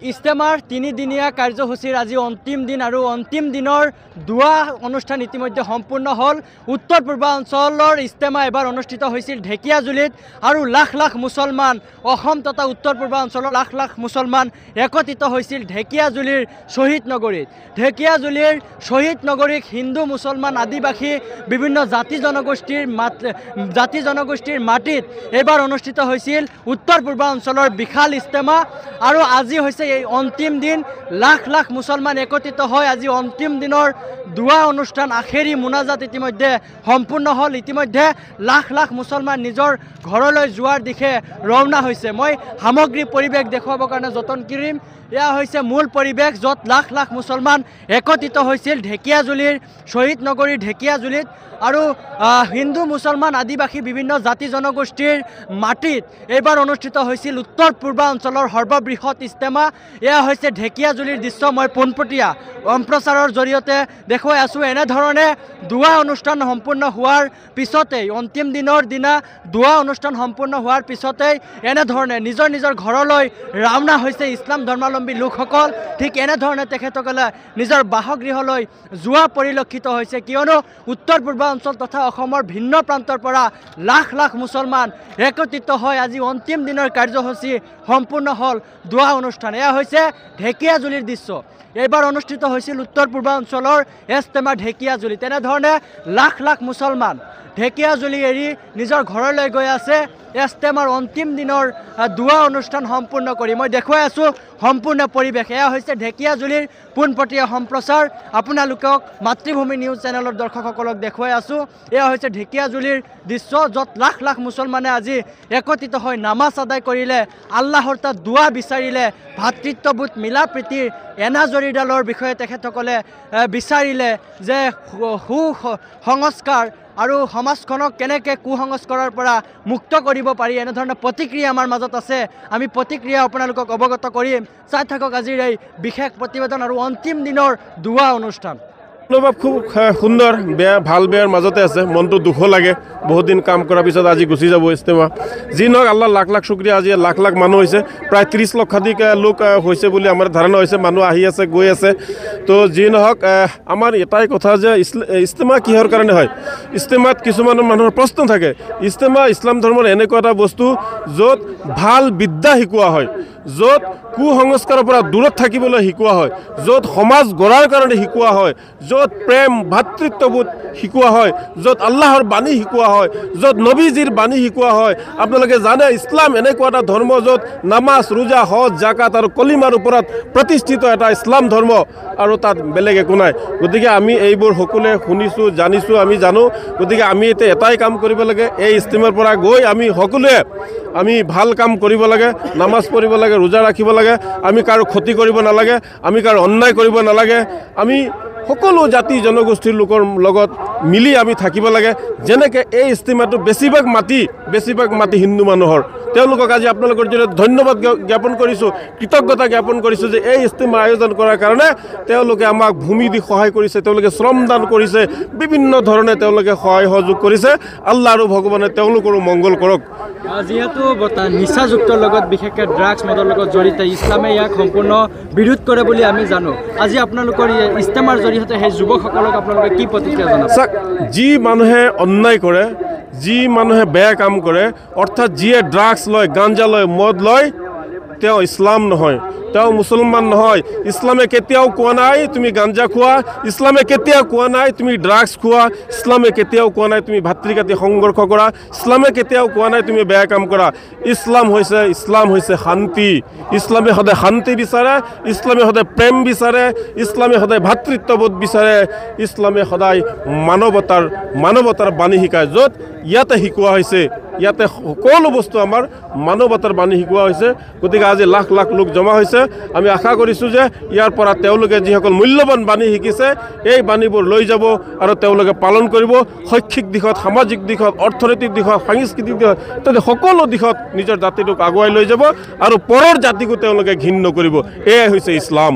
ইস্তেমাৰ 3 দিনীয়া কাৰ্যসূচীৰ আজি অন্তিম দিন আৰু অন্তিম দিনৰ দুৱা অনুষ্ঠান ইতিমধ্যে সম্পূৰ্ণ হ'ল। উত্তৰ পূৰ্বাঞ্চলৰ ইস্তেমা এবাৰ অনুষ্ঠিত হৈছিল ঢেকিয়াজুলিত আৰু লাখ লাখ মুছলমান অসম তথা উত্তৰ পূৰ্বাঞ্চলৰ লাখ লাখ মুছলমান একত্ৰিত হৈছিল ঢেকিয়াজুলিৰ শ্বহীদ নগৰীত। ঢেকিয়াজুলিৰ শ্বহীদ নগৰীক হিন্দু মুছলমান আদিবাসী বিভিন্ন জাতি জনগোষ্ঠীৰ মাটিত এইবাৰ অনুষ্ঠিত হৈছিল উত্তৰ পূৰ্বাঞ্চলৰ বিশাল ইস্তেমা আৰু আজি হৈছে এই অন্তিম দিন। লাখ লাখ মুছলমান একত্ৰিত হয় আজি অন্তিম দিনৰ দুৱা অনুষ্ঠান আখেৰী মুনাজাত ইতিমধ্যে সম্পূৰ্ণ হ'ল। ইতিমধ্যে লাখ লাখ মুছলমান নিজৰ ঘৰলৈ যোৱাৰ দিশে ৰাওনা হৈছে। মই সামগ্ৰিক পৰিৱেশ দেখুৱাবৰ কাৰণে যতন কৰিম। এয়া হৈছে মূল পৰিৱেশ য'ত লাখ লাখ মুছলমান একত্ৰিত হৈছিল ঢেকিয়াজুলিৰ শ্বহীদ নগৰীৰ ঢেকিয়াজুলিত আৰু হিন্দু মুছলমান আদিবাসী বিভিন্ন জাতি জনগোষ্ঠীৰ মাটিত এইবাৰ অনুষ্ঠিত হৈছিল উত্তৰ পূৰ্বাঞ্চলৰ সৰ্ববৃহৎ ইস্তেমা। এয়া হৈছে ঢেকিয়াজুলিৰ দৃশ্য। মই পোনপটীয়া সম্প্ৰচাৰৰ জৰিয়তে দেখুৱাই আছোঁ। এনেধৰণে দুৱা অনুষ্ঠান সম্পূৰ্ণ হোৱাৰ পিছতেই অন্তিম দিনৰ দিনা দুৱা অনুষ্ঠান সম্পূৰ্ণ হোৱাৰ পিছতেই এনেধৰণে নিজৰ নিজৰ ঘৰলৈ ৰাওনা হৈছে ইছলাম ধৰ্মাৱলম্বী লোকসকল। ঠিক এনেধৰণে তেখেতসকলে নিজৰ বাসগৃহলৈ যোৱা পৰিলক্ষিত হৈছে, কিয়নো উত্তৰ পূৰ্বাঞ্চল তথা অসমৰ ভিন্ন প্ৰান্তৰ পৰা লাখ লাখ মুছলমান একত্ৰিত হয় আজি অন্তিম দিনৰ কাৰ্যসূচী সম্পূৰ্ণ হ'ল দুৱা অনুষ্ঠান। এয়া হৈছে ঢেকিয়াজুলিৰ দৃশ্য। এইবাৰ অনুষ্ঠিত হৈছিল উত্তৰ পূৰ্বাঞ্চলৰ ইস্তেমা ঢেকিয়াজুলি। তেনেধৰণে লাখ লাখ মুছলমান ঢেকিয়াজুলি এৰি নিজৰ ঘৰলৈ গৈ আছে ইস্তেমাৰ অন্তিম দিনৰ দুৱা অনুষ্ঠান সম্পূৰ্ণ কৰি। মই দেখুৱাই আছোঁ সম্পূৰ্ণ পৰিৱেশ। এয়া হৈছে ঢেকিয়াজুলিৰ পোনপটীয়া সম্প্ৰচাৰ। আপোনালোকক মাতৃভূমি নিউজ চেনেলৰ দৰ্শকসকলক দেখুৱাই আছোঁ। এয়া হৈছে ঢেকিয়াজুলিৰ দৃশ্য য'ত লাখ লাখ মুছলমানে আজি একত্ৰিত হৈ নামাজ আদায় কৰিলে, আল্লাহৰ তাত দুৱা বিচাৰিলে, ভাতৃত্ববোধ মিলা প্ৰীতিৰ এনাজৰীডালৰ বিষয়ে তেখেতসকলে বিচাৰিলে যে সংস্কাৰ আৰু সমাজখনক কেনেকৈ কুসংস্কাৰৰ পৰা মুক্ত কৰিব পাৰি। এনেধৰণৰ প্ৰতিক্ৰিয়া আমাৰ মাজত আছে, আমি প্ৰতিক্ৰিয়া আপোনালোকক অৱগত কৰিম। চাই থাকক আজিৰ এই বিশেষ প্ৰতিবেদন আৰু অন্তিম দিনৰ দুৱা অনুষ্ঠান। অনুভৱ খুব সুন্দৰ, ভাল বেয়াৰ মাজতে আছে। মনটো দুখো লাগে, বহুত দিন কাম কৰাৰ পিছত আজি গুচি যাব ইস্তেমা। যি নহওক আল্লাহ লাখ লাখ শুক্ৰিয়া, আজি লাখ লাখ মানুহ হৈছে, প্ৰায় 30 লক্ষাধিক লোক হৈছে বুলি আমাৰ ধাৰণা হৈছে। মানুহ আহি আছে, গৈ আছে। তো যি নহওক আমাৰ এটাই কথা যে ইস্তেমা কিহৰ কাৰণে হয়। ইস্তেমাত কিছুমান মানুহৰ প্ৰশ্ন থাকে। ইস্তেমা ইছলাম ধৰ্মৰ এনেকুৱা এটা বস্তু য'ত ভাল বিদ্যা শিকোৱা হয়, য'ত কুসংস্কাৰৰ পৰা দূৰত থাকিবলৈ শিকোৱা হয়, য'ত সমাজ গঢ়াৰ কাৰণে শিকোৱা হয়, য'ত প্ৰেম ভাতৃত্ববোধ শিকোৱা হয়, য'ত আল্লাহৰ বাণী শিকোৱা হয়, য'ত নবীজীৰ বাণী শিকোৱা হয়। আপোনালোকে জানে ইছলাম এনেকুৱা এটা ধৰ্ম য'ত নামাজ ৰোজা হজ জাকাত আৰু কলিমাৰ ওপৰত প্ৰতিষ্ঠিত এটা ইছলাম ধৰ্ম, আৰু তাত বেলেগ একো নাই। গতিকে আমি এইবোৰ সকলোৱে শুনিছোঁ, জানিছোঁ, আমি জানো। গতিকে আমি এতিয়া এটাই কাম কৰিব লাগে, এই ইস্তেমাৰ পৰা গৈ আমি সকলোৱে আমি ভাল কাম কৰিব লাগে, নামাজ পঢ়িব লাগে, ৰোজা ৰাখিব লাগে। আমি কাৰো ক্ষতি কৰিব নালাগে, আমি কাৰো অন্যায় কৰিব নালাগে। আমি সকলো জাতি জনগোষ্ঠীৰ লোকৰ লগত মিলি আমি থাকিব লাগে। যেনেকৈ এই ইস্তেমাটো বেছিভাগ মাটি হিন্দু মানুহৰ, তেওঁলোকক আজি আপোনালোকৰ জৰিয়তে ধন্যবাদ জ্ঞাপন কৰিছোঁ, কৃতজ্ঞতা জ্ঞাপন কৰিছোঁ যে এই ইস্তেমা আয়োজন কৰাৰ কাৰণে তেওঁলোকে আমাক ভূমি দি সহায় কৰিছে, তেওঁলোকে শ্ৰমদান কৰিছে, বিভিন্ন ধৰণে তেওঁলোকে সহায় সহযোগ কৰিছে। আল্লাহ আৰু ভগৱানে তেওঁলোকৰো মংগল কৰক। যিহেতু নিচাযুক্তৰ লগত বিশেষকৈ ড্ৰাগছ মদৰ লগত জড়িত, ইছলামে ইয়াক সম্পূৰ্ণ বিৰোধ কৰে বুলি আমি জানো। আজি আপোনালোকৰ ইস্তেমাৰ জৰিয়তে সেই যুৱকসকলক আপোনালোকে কি প্ৰতিক্ৰিয়া জনাব? চাওক, যি মানুহে অন্যায় কৰে, যি মানুহে বেয়া কাম কৰে, অৰ্থাৎ যিয়ে ড্ৰাগছ লয়, গাঞ্জা লয়, মদ লয়, তেওঁ ইছলাম নহয়, তেওঁ মুছলমান নহয়। ইছলামে কেতিয়াও কোৱা নাই তুমি গাঞ্জা খোৱা, ইছলামে কেতিয়াও কোৱা নাই তুমি ড্ৰাগছ খোৱা, ইছলামে কেতিয়াও কোৱা নাই তুমি ভাতৃকাতি সংঘৰ্ষ কৰা, ইছলামে কেতিয়াও কোৱা নাই তুমি বেয়া কাম কৰা। ইছলাম হৈছে শান্তি। ইছলামে সদায় শান্তি বিচাৰে, ইছলামে সদায় প্ৰেম বিচাৰে, ইছলামে সদায় ভাতৃত্ববোধ বিচাৰে, ইছলামে সদায় মানৱতাৰ বাণী শিকায়। য'ত ইয়াতে শিকোৱা হৈছে, ইয়াতে সকলো বস্তু আমাৰ মানৱতাৰ বাণী শিকোৱা হৈছে। গতিকে আজি লাখ লাখ লোক জমা হৈছে। আমি আশা কৰিছোঁ যে ইয়াৰ পৰা তেওঁলোকে যিসকল মূল্যৱান বাণী শিকিছে, এই বাণীবোৰ লৈ যাব আৰু তেওঁলোকে পালন কৰিব। শৈক্ষিক দিশত, সামাজিক দিশত, অৰ্থনৈতিক দিশত, সাংস্কৃতিক দিশত, ইত্যাদি সকলো দিশত নিজৰ জাতিটোক আগুৱাই লৈ যাব আৰু পৰৰ জাতিকো তেওঁলোকে ঘিণ নকৰিব। এয়াই হৈছে ইছলাম।